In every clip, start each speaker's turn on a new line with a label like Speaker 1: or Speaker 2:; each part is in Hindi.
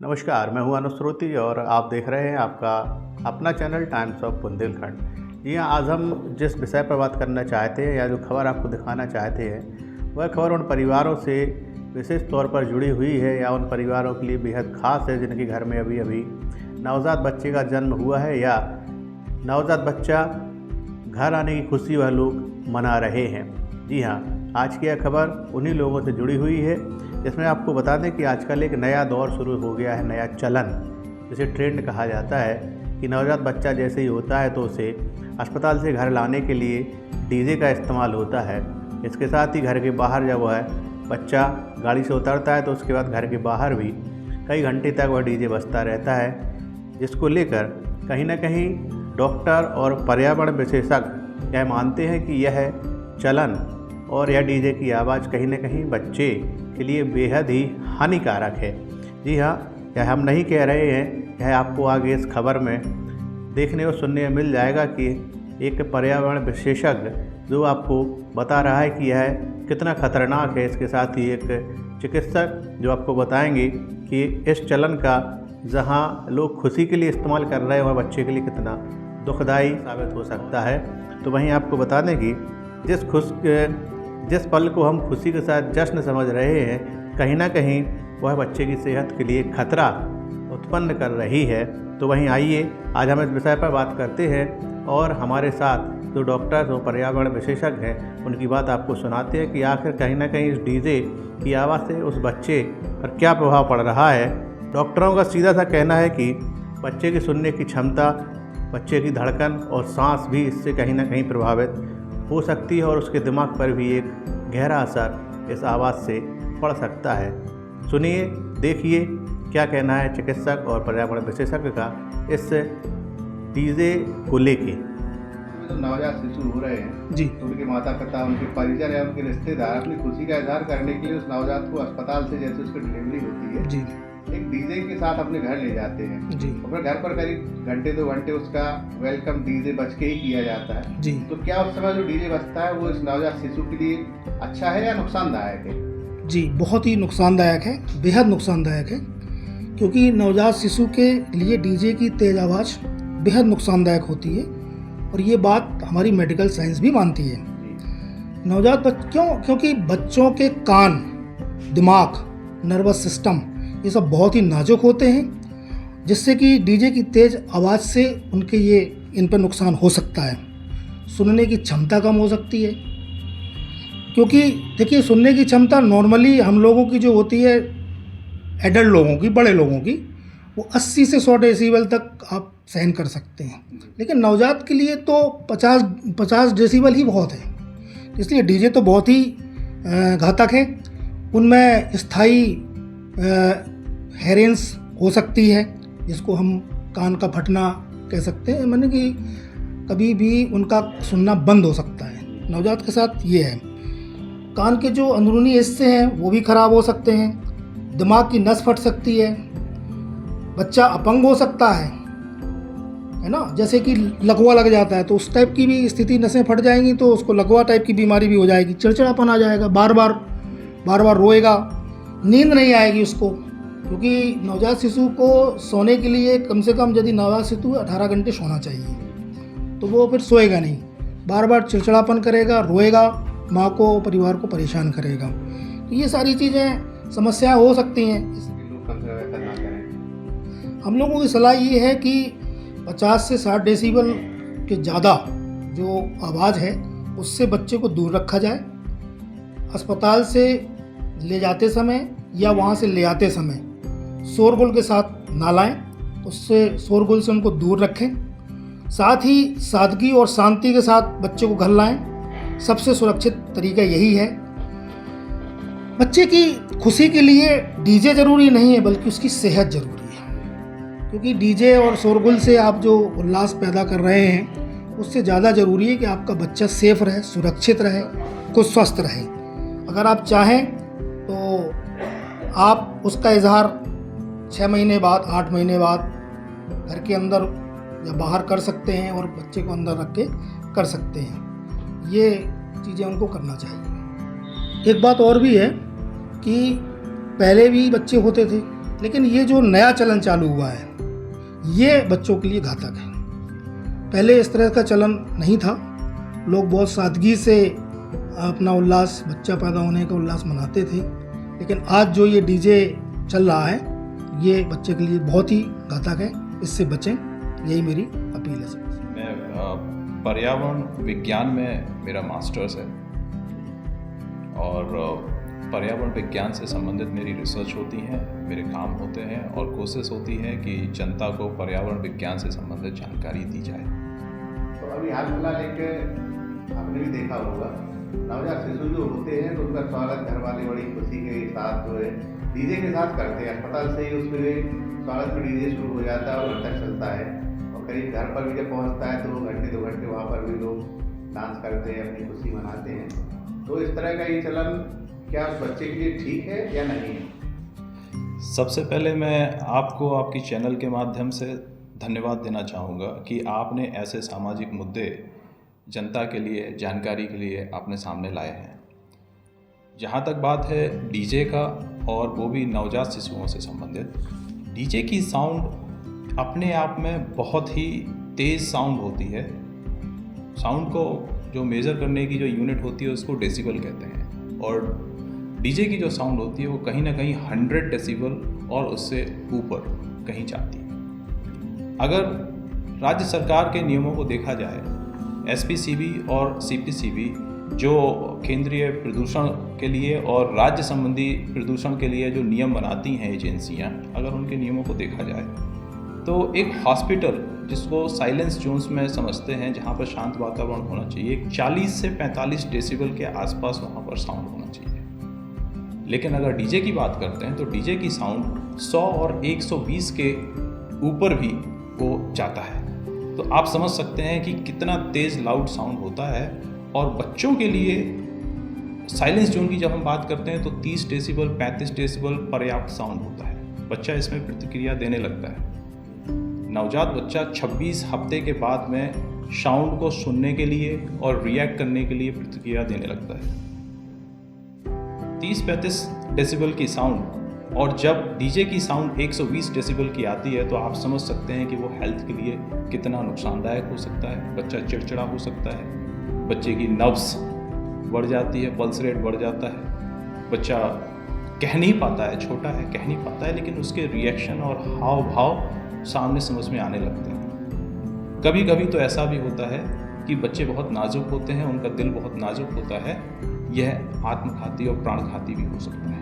Speaker 1: नमस्कार, मैं हूं अनुज श्रोती और आप देख रहे हैं आपका अपना चैनल टाइम्स ऑफ बुंदेलखंड। जी हाँ, आज हम जिस विषय पर बात करना चाहते हैं या जो खबर आपको दिखाना चाहते हैं वह खबर उन परिवारों से विशेष तौर पर जुड़ी हुई है या उन परिवारों के लिए बेहद ख़ास है जिनके घर में अभी अभी नवजात बच्चे का जन्म हुआ है या नवजात बच्चा घर आने की खुशी वह लोग मना रहे हैं। जी हाँ, आज की यह खबर उन्हीं लोगों से जुड़ी हुई है जिसमें आपको बता दें कि आजकल एक नया दौर शुरू हो गया है, नया चलन जिसे ट्रेंड कहा जाता है कि नवजात बच्चा जैसे ही होता है तो उसे अस्पताल से घर लाने के लिए डीजे का इस्तेमाल होता है। इसके साथ ही घर के बाहर जब वह बच्चा गाड़ी से उतरता है तो उसके बाद घर के बाहर भी कई घंटे तक वह डीजे बजता रहता है, जिसको लेकर कहीं ना कहीं डॉक्टर और पर्यावरण विशेषज्ञ यह मानते हैं कि यह चलन और यह डीजे की आवाज़ कहीं ना कहीं बच्चे के लिए बेहद ही हानिकारक है। जी हाँ, यह हम नहीं कह रहे हैं, यह आपको आगे इस खबर में देखने और सुनने में मिल जाएगा कि एक पर्यावरण विशेषज्ञ जो आपको बता रहा है कि यह कितना खतरनाक है। इसके साथ ही एक चिकित्सक जो आपको बताएंगे कि इस चलन का जहां लोग खुशी के लिए इस्तेमाल कर रहे हैं वह बच्चे के लिए कितना दुखदाई साबित हो सकता है। तो वहीं आपको बता दें कि जिस पल को हम खुशी के साथ जश्न समझ रहे हैं, कहीं ना कहीं वह बच्चे की सेहत के लिए खतरा उत्पन्न कर रही है। तो वहीं आइए आज हम इस विषय पर बात करते हैं और हमारे साथ जो डॉक्टर्स और पर्यावरण विशेषज्ञ हैं उनकी बात आपको सुनाते हैं कि आखिर कहीं ना कहीं इस डीजे की आवाज़ से उस बच्चे पर क्या प्रभाव पड़ रहा है। डॉक्टरों का सीधा सा कहना है कि बच्चे की सुनने की क्षमता, बच्चे की धड़कन और सांस भी इससे कहीं ना कहीं प्रभावित हो सकती है और उसके दिमाग पर भी एक गहरा असर इस आवाज़ से पड़ सकता है। सुनिए, देखिए क्या कहना है चिकित्सक और पर्यावरण विशेषज्ञ का इस डीजे को लेके।
Speaker 2: तो नवजात शिशु हो रहे हैं
Speaker 3: जी,
Speaker 2: तो उनके माता पिता, उनके परिजन या उनके रिश्तेदार अपनी खुशी का इजहार करने के लिए उस नवजात को अस्पताल से जैसे उसकी डिलीवरी होती है
Speaker 3: जी,
Speaker 2: एक डीजे के साथ अपने घर ले जाते हैं।
Speaker 3: जी,
Speaker 2: अपने घर पर करीब घंटे 2 घंटे उसका वेलकम डीजे बज के ही किया जाता है।
Speaker 3: जी।
Speaker 2: तो क्या उस समय जो डीजे बजता है वो इस नवजात शिशु के लिए अच्छा है या नुकसानदायक है?
Speaker 3: जी, बहुत ही नुकसानदायक है, बेहद नुकसानदायक है, क्योंकि नवजात शिशु के लिए डीजे की तेज़ आवाज़ बेहद नुकसानदायक होती है और ये बात हमारी मेडिकल साइंस भी मानती है। नवजात क्योंकि बच्चों के कान, दिमाग, नर्वस सिस्टम ये सब बहुत ही नाजुक होते हैं, जिससे कि डीजे की तेज़ आवाज़ से इन पर नुकसान हो सकता है। सुनने की क्षमता कम हो सकती है, क्योंकि देखिए सुनने की क्षमता नॉर्मली हम लोगों की जो होती है, एडल्ट लोगों की, बड़े लोगों की, वो 80 से 100 डेसिबल तक आप सहन कर सकते हैं, लेकिन नवजात के लिए तो 50 डेसिबल ही बहुत है। इसलिए डीजे तो बहुत ही घातक है। उनमें स्थायी हेरेंस हो सकती है, जिसको हम कान का फटना कह सकते हैं, माने कि कभी भी उनका सुनना बंद हो सकता है। नवजात के साथ ये है, कान के जो अंदरूनी हिस्से हैं वो भी ख़राब हो सकते हैं, दिमाग की नस फट सकती है, बच्चा अपंग हो सकता है ना, जैसे कि लकवा लग जाता है तो उस टाइप की भी स्थिति, नसें फट जाएंगी तो उसको लकवा टाइप की बीमारी भी हो जाएगी, चिड़चिड़ापन आ जाएगा, बार बार रोएगा, नींद नहीं आएगी उसको, क्योंकि नवजात शिशु को सोने के लिए कम से कम यदि नवजात शिशु 18 घंटे सोना चाहिए, तो वो फिर सोएगा नहीं, बार बार चिड़चिड़ापन करेगा, रोएगा, माँ को, परिवार को परेशान करेगा। तो ये सारी चीज़ें समस्या हो सकती हैं।
Speaker 2: लोग कम से कम ना करें।
Speaker 3: हम लोगों की सलाह ये है कि 50 से 60 डेसिबल के ज़्यादा जो आवाज़ है उससे बच्चे को दूर रखा जाए। अस्पताल से ले जाते समय या वहाँ से ले आते समय शोरगुल के साथ ना लाएं, उससे शोरगुल से उनको दूर रखें। साथ ही सादगी और शांति के साथ बच्चे को घर लाएं। सबसे सुरक्षित तरीका यही है। बच्चे की खुशी के लिए डीजे ज़रूरी नहीं है, बल्कि उसकी सेहत ज़रूरी है, क्योंकि डीजे और शोरगुल से आप जो उल्लास पैदा कर रहे हैं उससे ज़्यादा ज़रूरी है कि आपका बच्चा सेफ रहे, सुरक्षित रहे, खुद स्वस्थ रहे। अगर आप चाहें तो आप उसका इजहार 6 महीने बाद, 8 महीने बाद घर के अंदर या बाहर कर सकते हैं और बच्चे को अंदर रख के कर सकते हैं। ये चीज़ें उनको करना चाहिए। एक बात और भी है कि पहले भी बच्चे होते थे, लेकिन ये जो नया चलन चालू हुआ है ये बच्चों के लिए घातक है। पहले इस तरह का चलन नहीं था, लोग बहुत सादगी से अपना उल्लास, बच्चा पैदा होने का उल्लास मनाते थे, लेकिन आज जो ये डीजे चल रहा है ये बच्चे के लिए बहुत ही घातक है, इससे बचें, यही मेरी अपील है सबसे।
Speaker 4: मैं पर्यावरण विज्ञान में मेरा मास्टर्स है और पर्यावरण विज्ञान से संबंधित मेरी रिसर्च होती है, मेरे काम होते हैं और कोशिश होती है कि जनता को पर्यावरण विज्ञान से संबंधित जानकारी दी जाए।
Speaker 2: तो अभी हाल फिलहाल एक आपने भी देखा होगा, नवजात शिशु जो होते हैं तो उनका स्वागत घर वाले बड़ी खुशी के साथ जो है डीजे के साथ करते हैं। अस्पताल से ही उसमें स्वागत में डीजे शुरू हो जाता है और घर तक चलता है, और करीब घर पर भी जब पहुंचता है तो 1-2 घंटे वहाँ पर भी लोग डांस करते हैं, अपनी खुशी मनाते हैं। तो इस तरह का ये चलन क्या उस बच्चे के लिए ठीक है या नहीं है?
Speaker 4: सबसे पहले मैं आपको आपकी चैनल के माध्यम से धन्यवाद देना चाहूँगा कि आपने ऐसे सामाजिक मुद्दे जनता के लिए, जानकारी के लिए आपने सामने लाए हैं। जहाँ तक बात है डीजे का, और वो भी नवजात शिशुओं से संबंधित, डीजे की साउंड अपने आप में बहुत ही तेज़ साउंड होती है। साउंड को जो मेज़र करने की जो यूनिट होती है उसको डेसिबल कहते हैं, और डीजे की जो साउंड होती है वो कहीं ना कहीं 100 डेसिबल और उससे ऊपर कहीं जाती है। अगर राज्य सरकार के नियमों को देखा जाए, एसपीसीबी और सीपीसीबी जो केंद्रीय प्रदूषण के लिए और राज्य संबंधी प्रदूषण के लिए जो नियम बनाती हैं एजेंसियां, अगर उनके नियमों को देखा जाए तो एक हॉस्पिटल जिसको साइलेंस जोन्स में समझते हैं, जहां पर शांत वातावरण होना चाहिए, 40 से 45 डेसिबल के आसपास वहां पर साउंड होना चाहिए। लेकिन अगर डीजे की बात करते हैं तो डीजे की साउंड 100 और 120 के ऊपर भी वो जाता है। तो आप समझ सकते हैं कि कितना तेज़ लाउड साउंड होता है। और बच्चों के लिए साइलेंस जोन की जब हम बात करते हैं तो 30 डेसिबल 35 डेसिबल पर्याप्त साउंड होता है, बच्चा इसमें प्रतिक्रिया देने लगता है। नवजात बच्चा 26 हफ्ते के बाद में साउंड को सुनने के लिए और रिएक्ट करने के लिए प्रतिक्रिया देने लगता है। 30-35 डेसिबल की साउंड, और जब डीजे की साउंड 120 डेसिबल की आती है तो आप समझ सकते हैं कि वो हेल्थ के लिए कितना नुकसानदायक हो सकता है। बच्चा चिड़चिड़ा हो सकता है, बच्चे की नर्व्स बढ़ जाती है, पल्स रेट बढ़ जाता है, बच्चा कह नहीं पाता है, छोटा है कह नहीं पाता है, लेकिन उसके रिएक्शन और हाव भाव सामने समझ में आने लगते हैं। कभी कभी तो ऐसा भी होता है कि बच्चे बहुत नाजुक होते हैं, उनका दिल बहुत नाजुक होता है, यह आत्मघाती और प्राणघाती भी हो सकता है।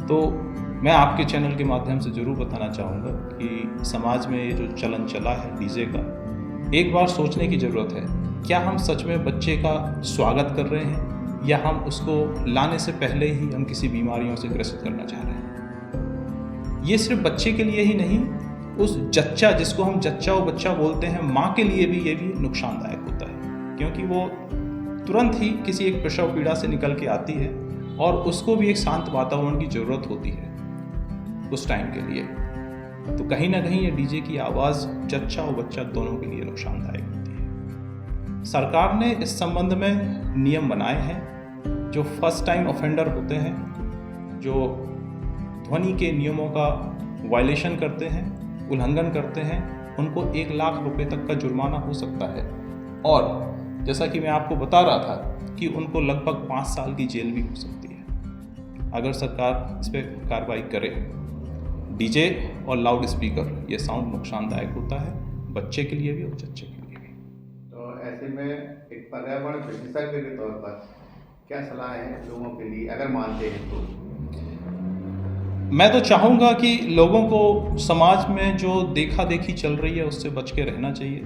Speaker 4: तो मैं आपके चैनल के माध्यम से ज़रूर बताना चाहूँगा कि समाज में ये जो चलन चला है डीजे का, एक बार सोचने की ज़रूरत है, क्या हम सच में बच्चे का स्वागत कर रहे हैं या हम उसको लाने से पहले ही हम किसी बीमारियों से ग्रसित करना चाह रहे हैं। ये सिर्फ बच्चे के लिए ही नहीं, उस जच्चा जिसको हम जच्चा और बच्चा बोलते हैं, माँ के लिए भी ये भी नुकसानदायक होता है, क्योंकि वो तुरंत ही किसी एक प्रसव पीड़ा से निकल के आती है और उसको भी एक शांत वातावरण की ज़रूरत होती है उस टाइम के लिए। तो कहीं ना कहीं ये डीजे की आवाज़ जच्चा और बच्चा दोनों के लिए नुकसानदायक होती है। सरकार ने इस संबंध में नियम बनाए हैं। जो फर्स्ट टाइम ऑफेंडर होते हैं, जो ध्वनि के नियमों का वायलेशन करते हैं, उल्लंघन करते हैं, उनको 1 लाख रुपए तक का जुर्माना हो सकता है, और जैसा कि मैं आपको बता रहा था कि उनको लगभग 5 साल की जेल भी हो सकती है अगर सरकार इस पर कार्रवाई करे। डीजे और लाउड स्पीकर, ये साउंड नुकसानदायक होता है बच्चे के लिए भी और जच्चे के लिए भी।
Speaker 2: तो ऐसे में एक पर्यावरण विशेषज्ञ के तौर पर क्या सलाह है लोगों के लिए, अगर मानते हैं तो?
Speaker 4: मैं तो चाहूँगा कि लोगों को समाज में जो देखा देखी चल रही है उससे बच के रहना चाहिए।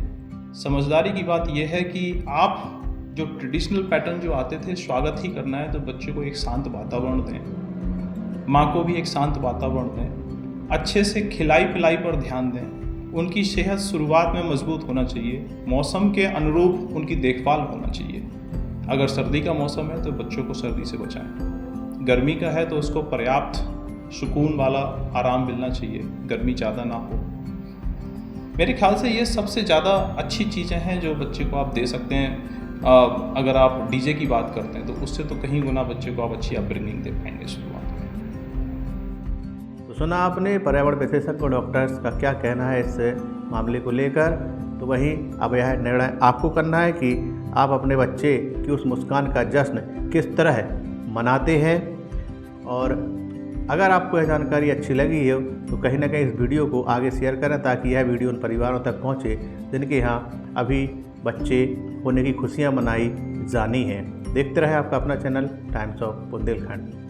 Speaker 4: समझदारी की बात यह है कि आप जो ट्रेडिशनल पैटर्न जो आते थे, स्वागत ही करना है तो बच्चे को एक शांत वातावरण दें, माँ को भी एक शांत वातावरण दें, अच्छे से खिलाई पिलाई पर ध्यान दें, उनकी सेहत शुरुआत में मजबूत होना चाहिए, मौसम के अनुरूप उनकी देखभाल होना चाहिए। अगर सर्दी का मौसम है तो बच्चों को सर्दी से बचाएं, गर्मी का है तो उसको पर्याप्त सुकून वाला आराम मिलना चाहिए, गर्मी ज़्यादा ना हो। मेरे ख्याल से ये सबसे ज़्यादा अच्छी चीज़ें हैं जो बच्चे को आप दे सकते हैं। अगर आप डीजे की बात करते हैं तो उससे तो कहीं गुना बच्चे को आप अच्छी अपब्रिंगिंग दे पाएंगे शुरुआत में।
Speaker 1: तो सुना आपने पर्यावरण विशेषज्ञ डॉक्टर्स का क्या कहना है इस मामले को लेकर। तो वहीं अब यह निर्णय आपको करना है कि आप अपने बच्चे की उस मुस्कान का जश्न किस तरह मनाते हैं। और अगर आपको यह जानकारी अच्छी लगी हो तो कहीं ना कहीं इस वीडियो को आगे शेयर करें, ताकि यह वीडियो उन परिवारों तक पहुंचे जिनके यहाँ अभी बच्चे होने की खुशियां मनाई जानी हैं। देखते रहे आपका अपना चैनल टाइम्स ऑफ बुंदेलखंड।